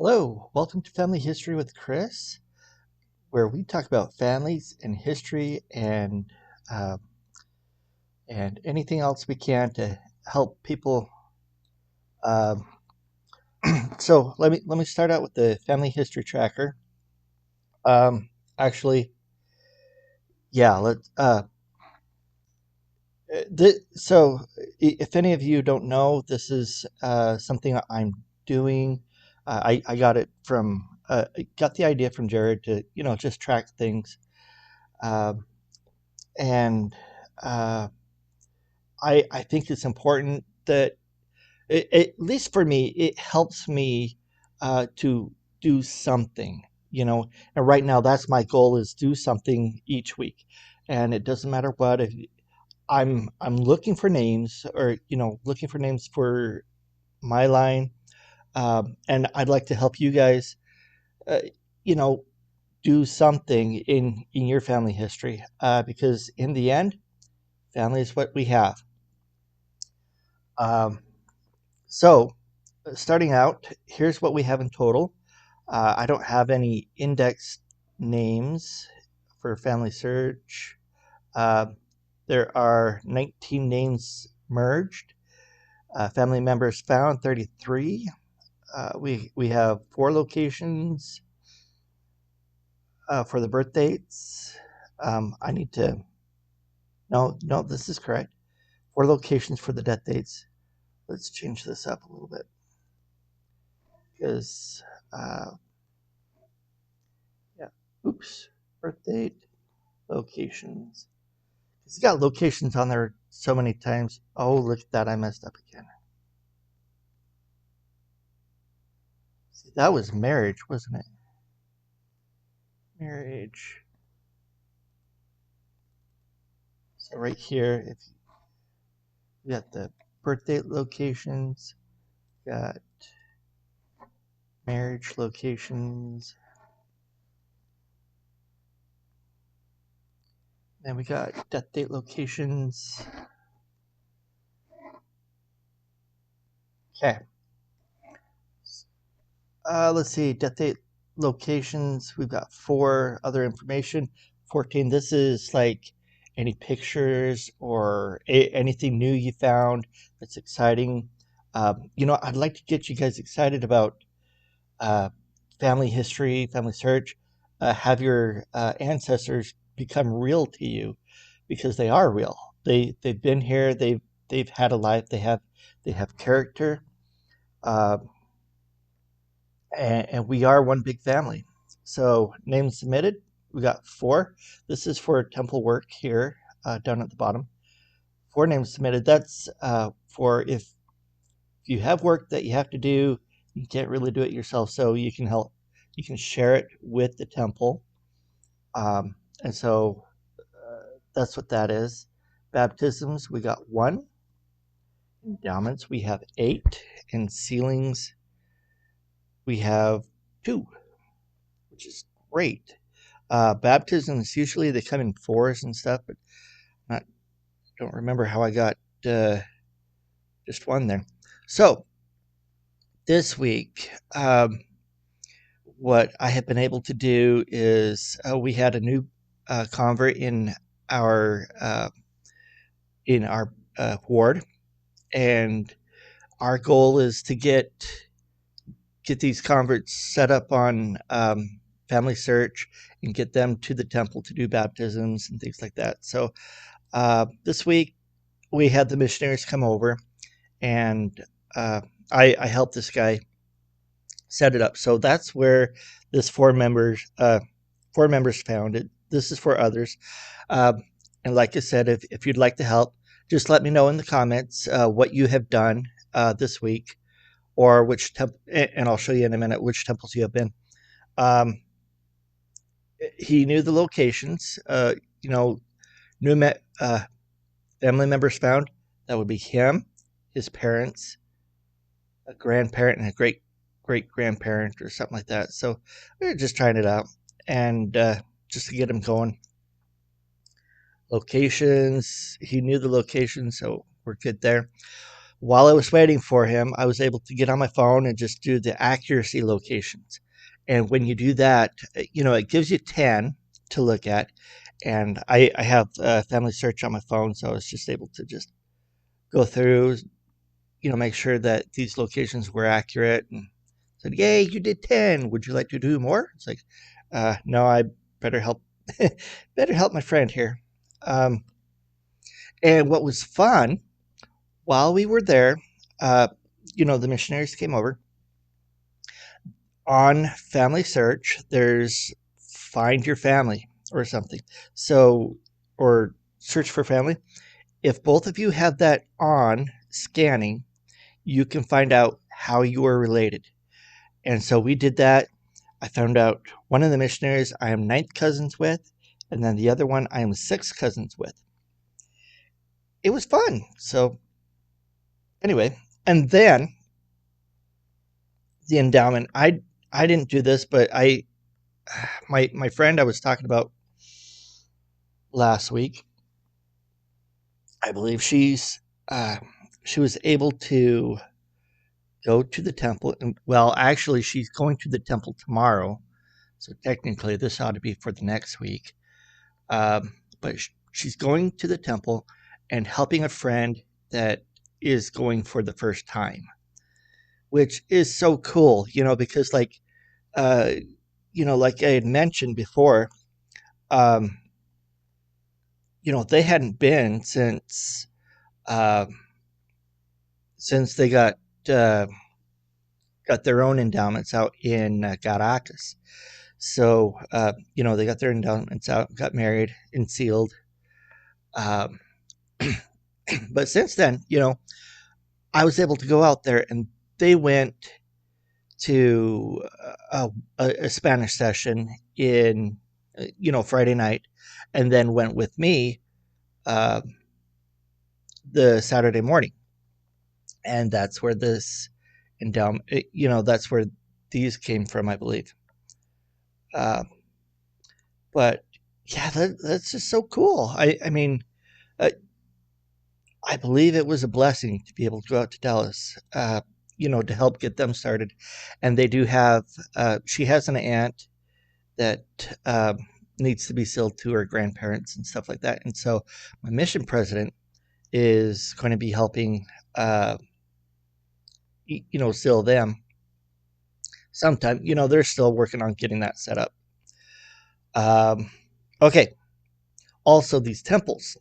Hello, welcome to Family History with Chris, where we talk about families and history uh, and anything else we can to help people. Um, so let me start out with the Family History Tracker. Um, actually, yeah, let so if any of you don't know, this is something that I'm doing. I got it from I got the idea from Jared to just track things. Um, and uh, I think it's important that at least for me, it helps me to do something, And right now, that's my goal: is do something each week, and it doesn't matter what. If I'm looking for names, or looking for names for my line, and I'd like to help you guys, uh, you know, do something in your family history, because in the end, family is what we have. Um, so, starting out, here's what we have in total. I don't have any indexed names for Family Search. Uh, there are 19 names merged. Family members found 33. We have 4 locations for the birth dates. I need to no, this is correct. 4 locations for the death dates. Let's change this up a little bit because uh, yeah, oops, birth date, locations. It's got locations on there so many times. Oh, look at that, I messed up again. See, that was marriage, wasn't it? Marriage. So right here, if you got the birth date locations, got marriage locations, then we got death date locations. Okay. Let's see, death date locations. We've got 4 other information. 14. This is like any pictures or anything new you found that's exciting. I'd like to get you guys excited about uh, family history, family search. Have your ancestors become real to you, because they are real. They've been here. They've had a life. They have character. Uh, and we are one big family. So names submitted, we got 4. This is for temple work here, down at the bottom. 4 names submitted. That's for if you have work that you have to do, you can't really do it yourself, so you can help. You can share it with the temple, and so that's what that is. Baptisms, we got 1. Endowments, we have 8. And sealings, we have 2, which is great. Baptisms, usually they come in 4s and stuff, but not don't remember how I got uh, just 1 there. So this week, what I have been able to do is we had a new convert our uh, in our ward, and our goal is to get these converts set up on Family Search and get them to the temple to do baptisms and things like that. So this week we had the missionaries come over, and uh, I helped this guy set it up. So that's where this 4 members found it. This is for others, um, and like I said, if you'd like to help, just let me know in the comments what you have done this week, or which and I'll show you in a minute which temples you have been. Um, he knew the locations. You know, new family members found. That would be him, his parents, a grandparent, and a great grandparent, or something like that. So we were just trying it out, and just to get him going. Locations, he knew the location, so we're good there. while I was waiting for him, I was able to get on my phone and just do the accuracy locations. And when you do that, it gives you 10 to look at. And I have Family Search on my phone, so I was just able to just go through, make sure that these locations were accurate, and said, "Yay, you did 10. Would you like to do more?" It's like, no, I better help, better help my friend here. Um, and what was fun while we were there, uh, the missionaries came over on Family Search. There's Find Your Family or something. So, or Search for Family. If both of you have that on scanning, you can find out how you are related. And so we did that. I found out one of the missionaries I am ninth cousins with, and then the other one I am sixth cousins with. It was fun. So anyway, and then the endowment. I didn't do this, but I my friend I was talking about last week. I believe uh, she was able to go to the temple. And, well, actually, she's going to the temple tomorrow. So technically, this ought to be for the next week. But she's going to the temple and helping a friend that is going for the first time, which is so cool, because uh, like I had mentioned before, um, they hadn't been uh, since they uh, got their own endowments out in Caracas. So, they got their endowments out, got married and sealed. Um, but since then, I was able to go out there, and they went to a Spanish session in, Friday night, and then went with me uh, the Saturday morning. And that's where this endowment, that's where these came from, I believe. Uh, but yeah, that's just so cool. I mean, uh, I believe it was a blessing to be able to go out to Dallas, to help get them started. And they do have, she has an aunt that needs to be sealed to her grandparents and stuff like that. And so my mission president is going to be helping, uh, seal them sometime. They're still working on getting that set up. Um, okay. Also, these temples.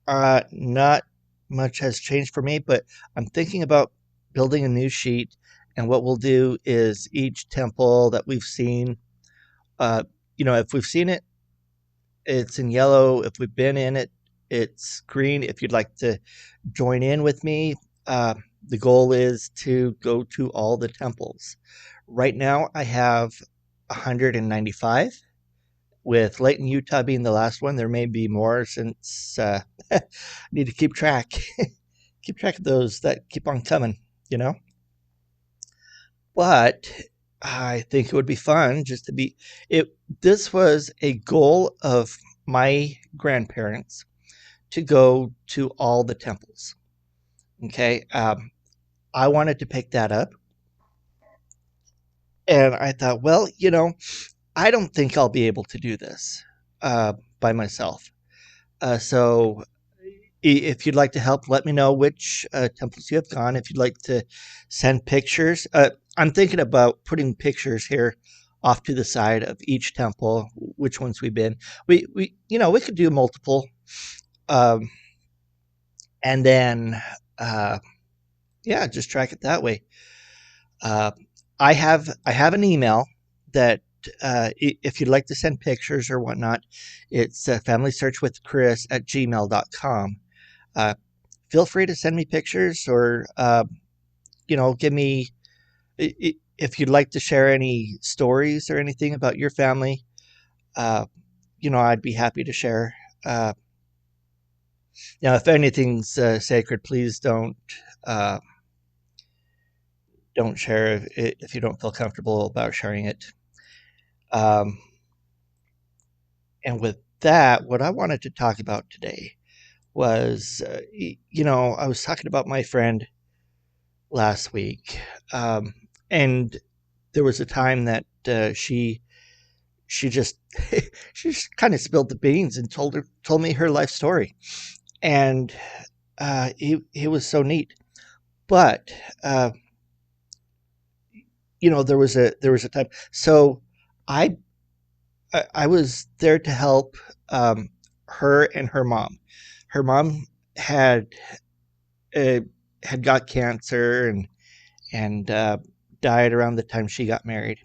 Not much has changed for me, but I'm thinking about building a new sheet. And what we'll do is each temple that we've seen, uh, if we've seen it, it's in yellow. If we've been in it, it's green. If you'd like to join in with me, uh, the goal is to go to all the temples. Right now, I have 195, with Layton, Utah being the last one. There may be more since I need to keep track. Keep track of those that keep on coming, you know? But I think it would be fun just to be it. This was a goal of my grandparents to go to all the temples. Okay. I wanted to pick that up. And I thought, well, I don't think I'll be able to do this by myself. So if you'd like to help, let me know which temples you have gone. If you'd like to send pictures, I'm thinking about putting pictures here off to the side of each temple, which ones we've been. We could do multiple, um, and then uh, yeah, just track it that way. Uh, I have an email that if you'd like to send pictures or whatnot, it's familysearchwithchris@gmail.com. Uh, Feel free to send me pictures, or give me, if you'd like to share any stories or anything about your family. uh, I'd be happy to share. uh, if anything's sacred, please uh, don't share if you don't feel comfortable about sharing it. um, and with that, what I wanted to talk about today was, I was talking about my friend last week, um, and there was a time that she just she just kind of spilled the beans and told me her life story, and it was so neat. But uh, there was a time. So I I was there to help her and her mom. Her mom had uh, had got cancer and died around the time she got married.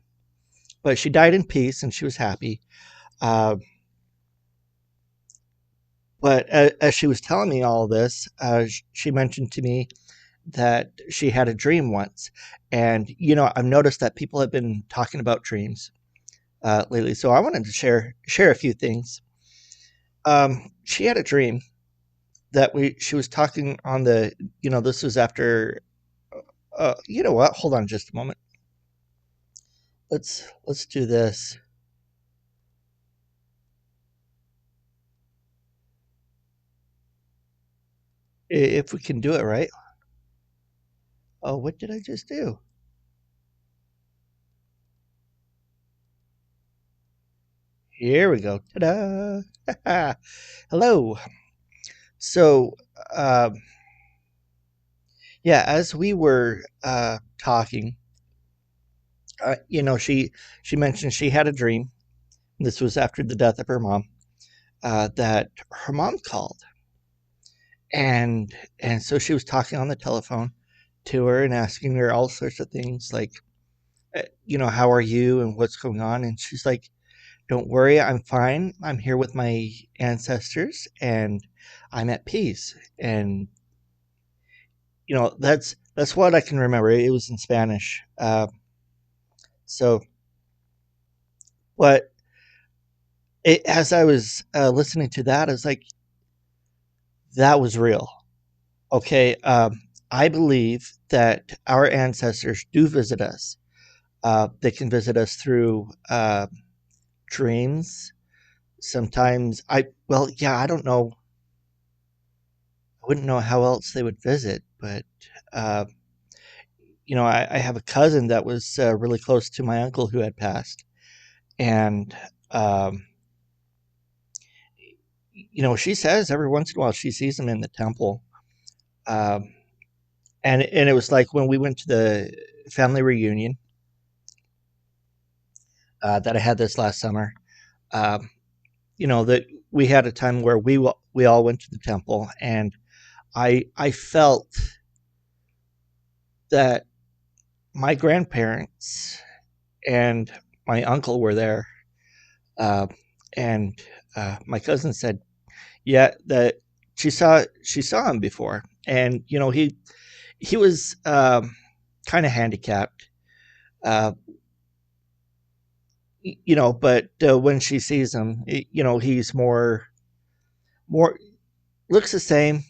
But she died in peace, and she was happy. Uh, but as she was telling me all this, she mentioned to me that she had a dream once, and I've noticed that people have been talking about dreams lately. So I wanted to share a few things. She had a dream that we she was talking on the this was after you know what? Hold on just a moment. Let's do this. If we can do it right. Oh, what did I just do? Here we go. Ta-da! Hello. So, um, yeah, as we were talking, she mentioned she had a dream. This was after the death of her mom. That her mom called, and so she was talking on the telephone to her and asking her all sorts of things like, how are you and what's going on? And she's like, don't worry, I'm fine. I'm here with my ancestors and I'm at peace. And that's what I can remember. It was in Spanish. So, but as I was listening to that, I was like, that was real. Okay, I believe that our ancestors do visit us. They can visit us through dreams. Sometimes yeah, I don't know. I wouldn't know how else they would visit, but uh, I have a cousin that was really close to my uncle who had passed, and um, she says every once in a while she sees him in the temple, um, and it was like when we went to the family reunion that I had this last summer. Um, that we had a time where we all went to the temple, and I felt that my grandparents and my uncle were there, uh, and my cousin said, yeah, that she saw him before, and he was kind of handicapped, uh, but when she sees him, he's more looks the same,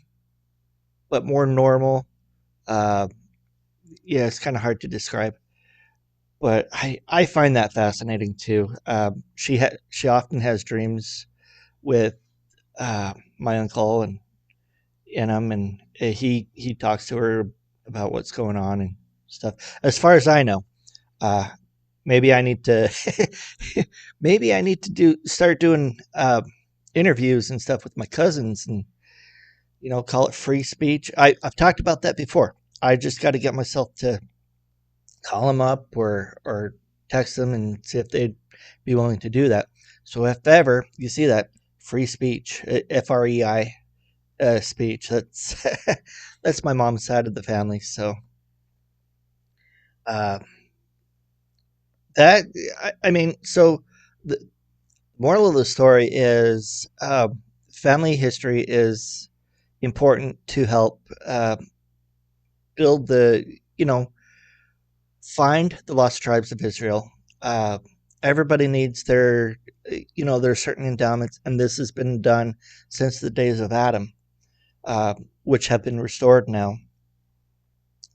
but more normal. Uh, yeah, it's kind of hard to describe, but I find that fascinating too. She often has dreams with my uncle and in him, and he talks to her about what's going on and stuff. As far as I know, uh, maybe I need to maybe I need to do start doing interviews and stuff with my cousins, and call it free speech. I've talked about that before. I just got to get myself to call them up or text them and see if they'd be willing to do that. So if ever you see that free speech, FREI speech, that's that's my mom's side of the family. So uh, that I mean, so the moral of the story is family history is important to help build find the lost tribes of Israel. Uh, Everybody needs their certain endowments, and this has been done since the days of Adam, which have been restored now.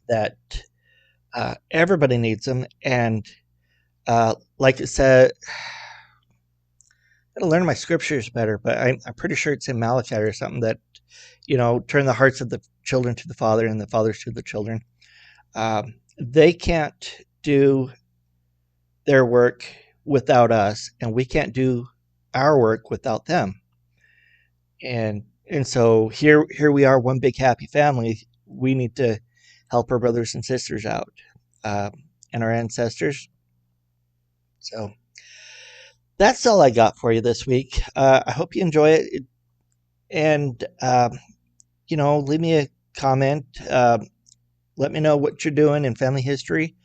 That everybody needs them, and like it said, I gotta learn my scriptures better, but I'm pretty sure it's in Malachi or something that turn the hearts of the children to the father and the fathers to the children. They can't do their work without us, and we can't do our work without them. And so here we are, one big happy family. We need to help our brothers and sisters out, um, and our ancestors. So that's all I got for you this week. I hope you enjoy it, and leave me a comment. Let me know what you're doing in family history,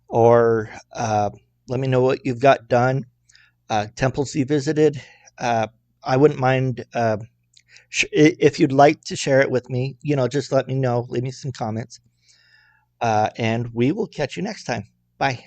or let me know what you've got done, temples you visited. Uh, I wouldn't mind if you'd like to share it with me. Just let me know. Leave me some comments, and we will catch you next time. Bye.